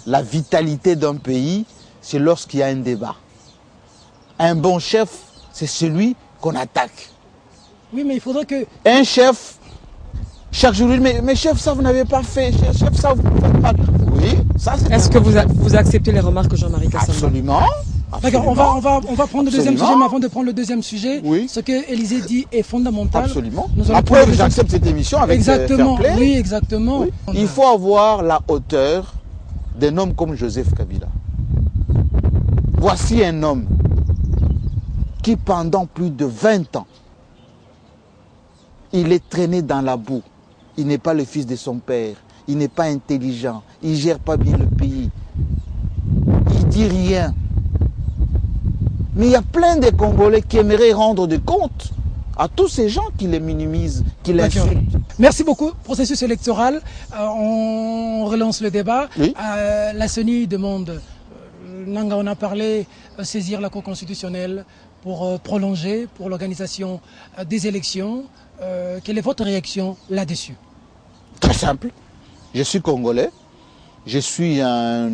La vitalité d'un pays, c'est lorsqu'il y a un débat. Un bon chef, c'est celui qu'on attaque. Oui, mais il faudrait que... Un chef, chaque jour, il dit, mais chef, ça vous n'avez pas fait. Chef, ça vous faites pas. Oui, ça c'est... Est-ce que vous acceptez les remarques de Jean-Marie Kassamba? Absolument. D'accord, on va prendre le deuxième Absolument. sujet, mais avant de prendre le deuxième sujet, Oui. ce que Élysée dit est fondamental. Absolument. Nous allons La prendre preuve, le deuxième- j'accepte cette émission avec Exactement, fair play. oui, exactement. Oui. Il faut avoir la hauteur d'un homme comme Joseph Kabila. Voici un homme qui pendant plus de 20 ans, il est traîné dans la boue. Il n'est pas le fils de son père. Il n'est pas intelligent. Il ne gère pas bien le pays. Il dit rien. Mais il y a plein de Congolais qui aimeraient rendre des comptes à tous ces gens qui les minimisent, qui les D'accord. insultent. Merci beaucoup. Processus électoral, on relance le débat. Oui. La CENI demande, Nanga on a parlé, saisir la Cour constitutionnelle pour prolonger, pour l'organisation des élections. Quelle est votre réaction là-dessus? Très simple. Je suis Congolais. Je suis un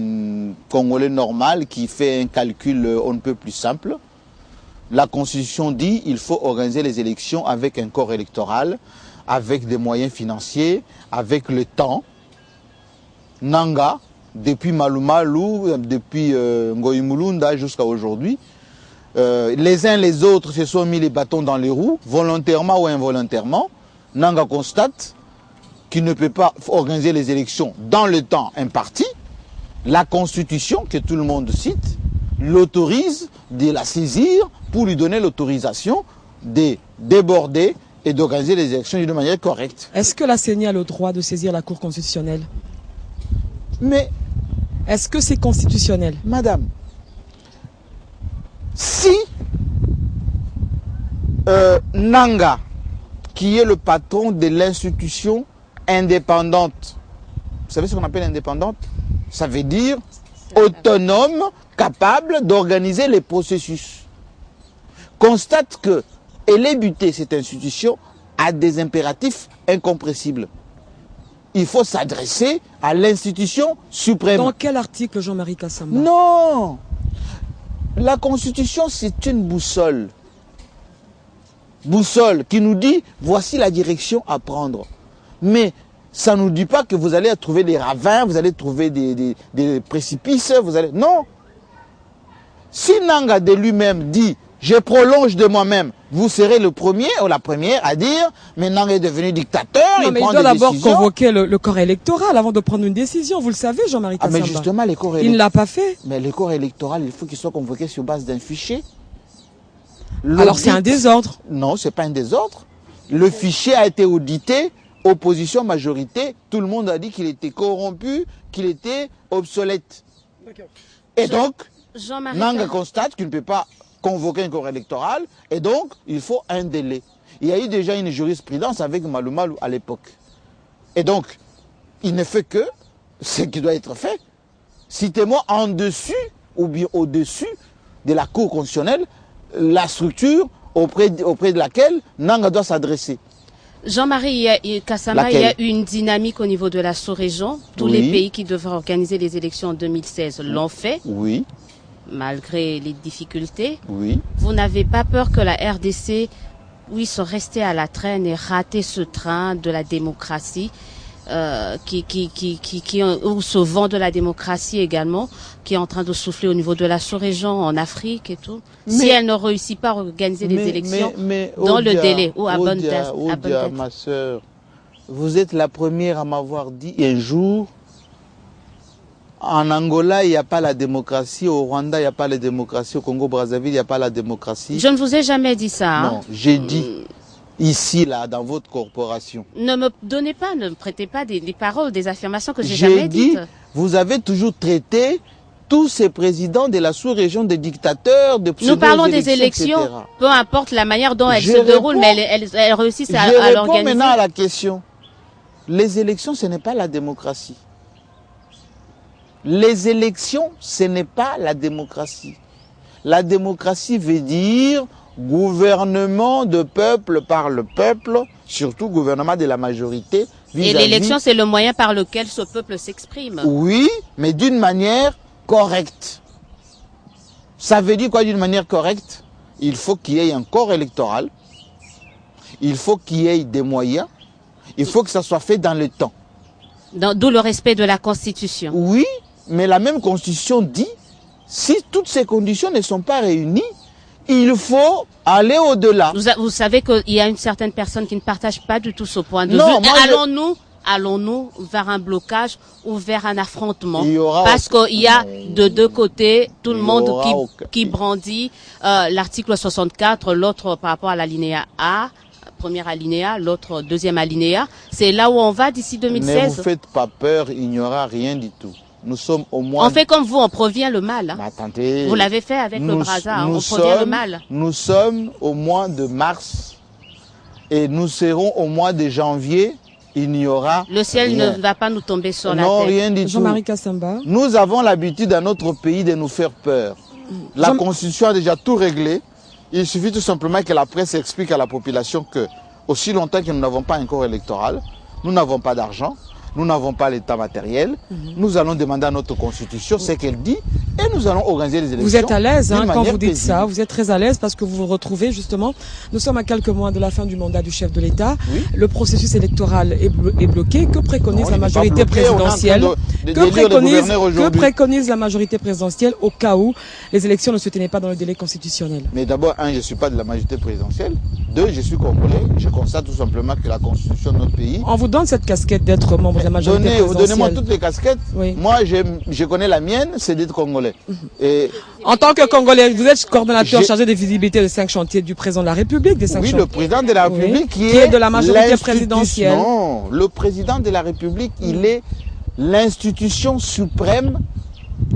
Congolais normal qui fait un calcul on ne peut plus simple. La Constitution dit qu'il faut organiser les élections avec un corps électoral, avec des moyens financiers, avec le temps. Nanga, depuis Malumalu, depuis Ngoyi Mulunda jusqu'à aujourd'hui, les uns les autres se sont mis les bâtons dans les roues, volontairement ou involontairement. Nanga constate qu'il ne peut pas organiser les élections dans le temps imparti. La Constitution, que tout le monde cite, l'autorise de la saisir pour lui donner l'autorisation de déborder et d'organiser les élections d'une manière correcte. Est-ce que la CENI a le droit de saisir la Cour constitutionnelle? Mais, Est-ce que c'est constitutionnel? madame, si Nanga, qui est le patron de l'institution indépendante, vous savez ce qu'on appelle indépendante? Ça veut dire autonome, capable d'organiser les processus, constate que ébuter cette institution a des impératifs incompressibles. Il faut s'adresser à l'institution suprême. Dans quel article, Jean-Marie Kassamba? Non! La Constitution, c'est une boussole. Boussole qui nous dit, voici la direction à prendre. Mais ça ne nous dit pas que vous allez trouver des ravins, vous allez trouver des précipices, vous allez... Non! Si Nanga de lui-même dit, je prolonge de moi-même, vous serez le premier ou la première à dire, mais Nanga est devenu dictateur, Non, mais il prend doit des d'abord décisions. convoquer le corps électoral avant de prendre une décision. Vous le savez, Jean-Marie Ah, Kassamba. mais justement, les corps Il ne l'a pas fait. Mais le corps électoral, il faut qu'il soit convoqué sur base d'un fichier. Alors c'est un désordre. Non, ce n'est pas un désordre. Le fichier a été audité, opposition, majorité. Tout le monde a dit qu'il était corrompu, qu'il était obsolète. Et donc, Jean-Marie Nanga constate qu'il ne peut pas convoquer un corps électoral et donc il faut un délai. Il y a eu déjà une jurisprudence avec Malumalu à l'époque. Et donc, il ne fait que ce qui doit être fait. Citez-moi en dessus ou bien au-dessus de la Cour constitutionnelle la structure auprès de laquelle Nanga doit s'adresser. Jean-Marie Kassamba, il y a une dynamique au niveau de la sous-région. Tous Oui. les pays qui devraient organiser les élections en 2016 l'ont fait, Oui, malgré les difficultés. oui. Vous n'avez pas peur que la RDC, oui, soit restée à la traîne et rater ce train de la démocratie, ou ce vent de la démocratie également, qui est en train de souffler au niveau de la sous-région, en Afrique et tout. Si Mais- elle ne réussit pas à organiser les élections mais dans le Odia, délai ou à bonne Odia, date. Odia, ma soeur, vous êtes la première à m'avoir dit un jour, en Angola, il n'y a pas la démocratie, au Rwanda, il n'y a pas la démocratie, au Congo-Brazzaville, il n'y a pas la démocratie. Je ne vous ai jamais dit ça. Hein. Non, j'ai dit ici, là, dans votre corporation. Ne me donnez pas, ne me prêtez pas des paroles, des affirmations que j'ai jamais J'ai dit, dites. vous avez toujours traité tous ces présidents de la sous-région, des dictateurs, de Nous parlons des élections, etc. peu importe la manière dont elles se déroulent, mais elles réussissent à Je réponds l'organiser. maintenant à la question. Les élections, ce n'est pas la démocratie. Les élections, ce n'est pas la démocratie. La démocratie veut dire gouvernement de peuple par le peuple, surtout gouvernement de la majorité. Et l'élection, c'est le moyen par lequel ce peuple s'exprime. Oui, mais d'une manière correcte. Ça veut dire quoi d'une manière correcte? Il faut qu'il y ait un corps électoral, il faut qu'il y ait des moyens, il faut que ça soit fait dans le temps. D'où le respect de la Constitution. Oui, mais la même Constitution dit, si toutes ces conditions ne sont pas réunies, il faut aller au-delà. Vous savez qu'il y a une certaine personne qui ne partage pas du tout ce point de vue. Non, Allons-nous vers un blocage ou vers un affrontement? Il y aura Parce qu'il y a de deux côtés tout le monde qui aucun... brandit l'article 64, l'autre par rapport à l'alinéa A, premier alinéa, l'autre deuxième alinéa. C'est là où on va d'ici 2016. Ne vous faites pas peur, il n'y aura rien du tout. Nous sommes au moins... On fait comme vous, on provient le mal. Hein. Attendez. Vous l'avez fait avec le Brazza, on provient le mal. Nous sommes au mois de mars et nous serons au mois de janvier. Il n'y aura le ciel rien. ne va pas nous tomber sur la non, tête. Rien du tout. Jean-Marie Kassamba. Nous avons l'habitude dans notre pays de nous faire peur. La Constitution a déjà tout réglé. Il suffit tout simplement que la presse explique à la population que, aussi longtemps que nous n'avons pas un corps électoral, nous n'avons pas d'argent, nous n'avons pas l'état matériel, nous allons demander à notre Constitution ce qu'elle dit et nous allons organiser les élections. Vous êtes à l'aise hein, quand vous dites paisible. ça, vous êtes très à l'aise parce que vous vous retrouvez justement, nous sommes à quelques mois de la fin du mandat du chef de l'État, oui. Le processus électoral est bloqué, que préconise non, la majorité présidentielle que préconise la majorité présidentielle au cas où les élections ne se tenaient pas dans le délai constitutionnel? Mais d'abord, un, je ne suis pas de la majorité présidentielle, deux, je suis congolais, je constate tout simplement que la Constitution de notre pays... On vous donne cette casquette d'être membre de la majorité présidentielle. Donnez-moi toutes les casquettes, oui. Moi je connais la mienne, c'est d'être congolais. Et en tant que Congolais, vous êtes coordonnateur chargé de visibilité de 5 chantiers du président de la République. Des 5 oui, chantiers. Le président de la République qui est de la majorité présidentielle. Non, le président de la République, il est l'institution suprême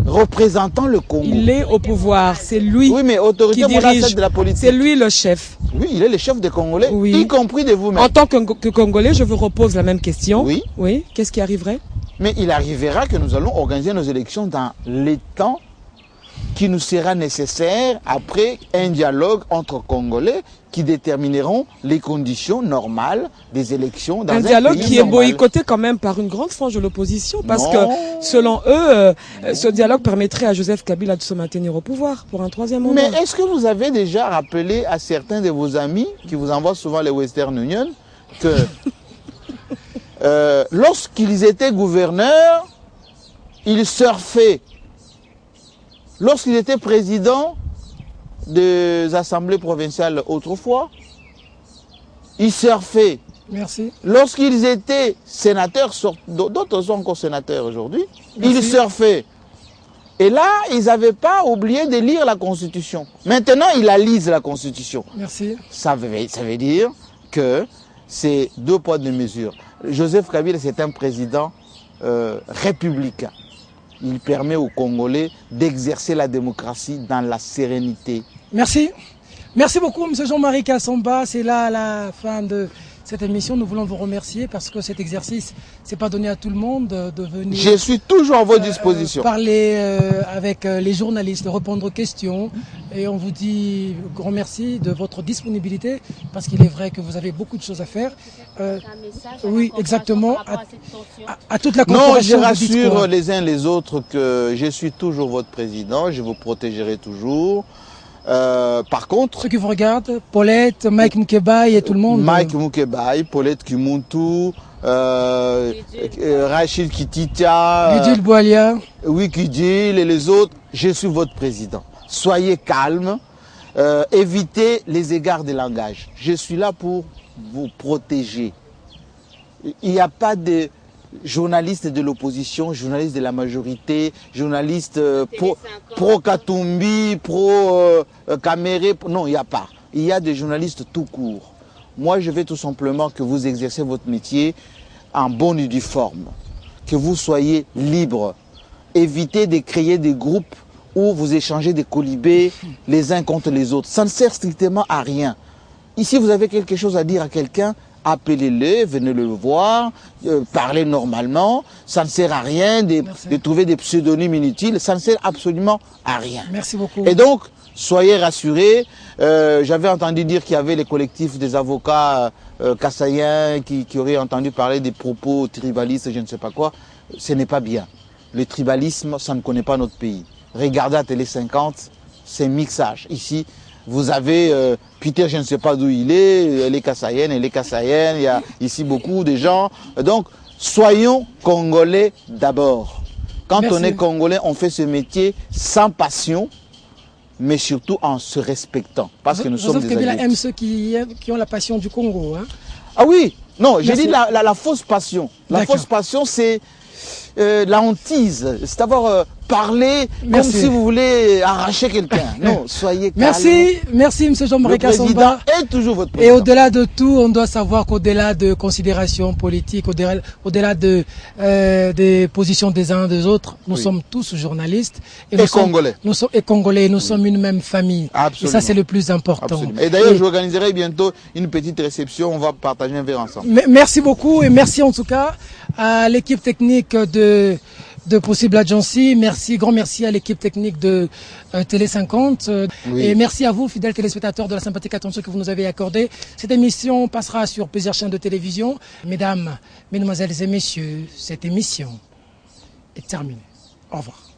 représentant le Congo. Il est au pouvoir, c'est lui oui, mais autorité qui dirige, de la politique. C'est lui le chef. Oui, il est le chef des Congolais, oui. Y compris de vous-même. En tant que Congolais, je vous repose la même question. Oui. Oui. Qu'est-ce qui arriverait? Mais il arrivera que nous allons organiser nos élections dans les temps qui nous sera nécessaire après un dialogue entre Congolais qui détermineront les conditions normales des élections dans un dialogue pays qui normal. Est boycotté quand même par une grande frange de l'opposition parce que selon eux, ce dialogue permettrait à Joseph Kabila de se maintenir au pouvoir pour un 3e mandat. Mais est-ce que vous avez déjà rappelé à certains de vos amis qui vous envoient souvent les Western Union que lorsqu'ils étaient gouverneurs, ils surfaient. Lorsqu'ils étaient présidents des assemblées provinciales autrefois, ils surfaient. Merci. Lorsqu'ils étaient sénateurs, d'autres sont encore sénateurs aujourd'hui, ils surfaient. Et là, ils n'avaient pas oublié de lire la Constitution. Maintenant, ils la lisent, la Constitution. Merci. Ça veut dire que c'est 2 poids 2 mesures. Joseph Kabila, c'est un président républicain. Il permet aux Congolais d'exercer la démocratie dans la sérénité. Merci. Merci beaucoup, M. Jean-Marie Kassamba. C'est là la fin de cette émission. Nous voulons vous remercier parce que cet exercice, c'est pas donné à tout le monde de venir... Je suis toujours à votre disposition. Parler avec les journalistes, de répondre aux questions. Et on vous dit grand merci de votre disponibilité parce qu'il est vrai que vous avez beaucoup de choses à faire. Oui, exactement. À toute la corporation. Non, je rassure les uns les autres que je suis toujours votre président. Je vous protégerai toujours. Par contre... Ceux qui vous regardent, Paulette, Mike Mukebai et tout le monde. Mike Mukebai, Paulette Kimuntu, Rachid Kitita, Gudil Boalia. Oui, Gudil et les autres, je suis votre président. Soyez calme, évitez les égards de langage. Je suis là pour vous protéger. Il n'y a pas de journalistes de l'opposition, journalistes de la majorité, journalistes pro-Katumbi, pro-Kamere. Non, il n'y a pas. Il y a des journalistes tout court. Moi, je veux tout simplement que vous exercez votre métier en bonne et due forme. Que vous soyez libre. évitez de créer des groupes où vous échangez des colibés les uns contre les autres. Ça ne sert strictement à rien. Ici, vous avez quelque chose à dire à quelqu'un, appelez-le, venez le voir, parlez normalement. Ça ne sert à rien de trouver des pseudonymes inutiles. Ça ne sert absolument à rien. Merci beaucoup. Et donc, soyez rassurés. J'avais entendu dire qu'il y avait les collectifs des avocats kassaïens qui auraient entendu parler des propos tribalistes, je ne sais pas quoi. Ce n'est pas bien. Le tribalisme, ça ne connaît pas notre pays. Regardez à Télé 50, c'est mixage. Ici, vous avez Peter, je ne sais pas d'où il est, elle est kassaïenne, il y a ici beaucoup de gens. Donc, soyons Congolais d'abord. Quand on est Congolais, on fait ce métier sans passion, mais surtout en se respectant. Parce que nous sommes des Kabila adultes. aime ceux qui ont la passion du Congo. Hein? Ah oui, non, j'ai dit la fausse passion. La fausse passion, c'est la hantise. C'est d'abord parler comme si vous voulez arracher quelqu'un. Non, soyez calme. Merci M. Jean-Marie Kassamba. Le président est toujours votre président. Et au-delà de tout, on doit savoir qu'au-delà de considérations politiques, au-delà des positions des uns des autres, nous sommes tous journalistes. Et Congolais. Nous sommes une même famille. Absolument. Et ça, c'est le plus important. Absolument. Et d'ailleurs, j'organiserai bientôt une petite réception. On va partager un verre ensemble. Merci beaucoup et merci en tout cas à l'équipe technique de Possible Agency. Grand merci à l'équipe technique de Télé 50. Et merci à vous, fidèles téléspectateurs, de la sympathique attention que vous nous avez accordée. Cette émission passera sur plusieurs chaînes de télévision. Mesdames, mesdemoiselles et messieurs, cette émission est terminée. Au revoir.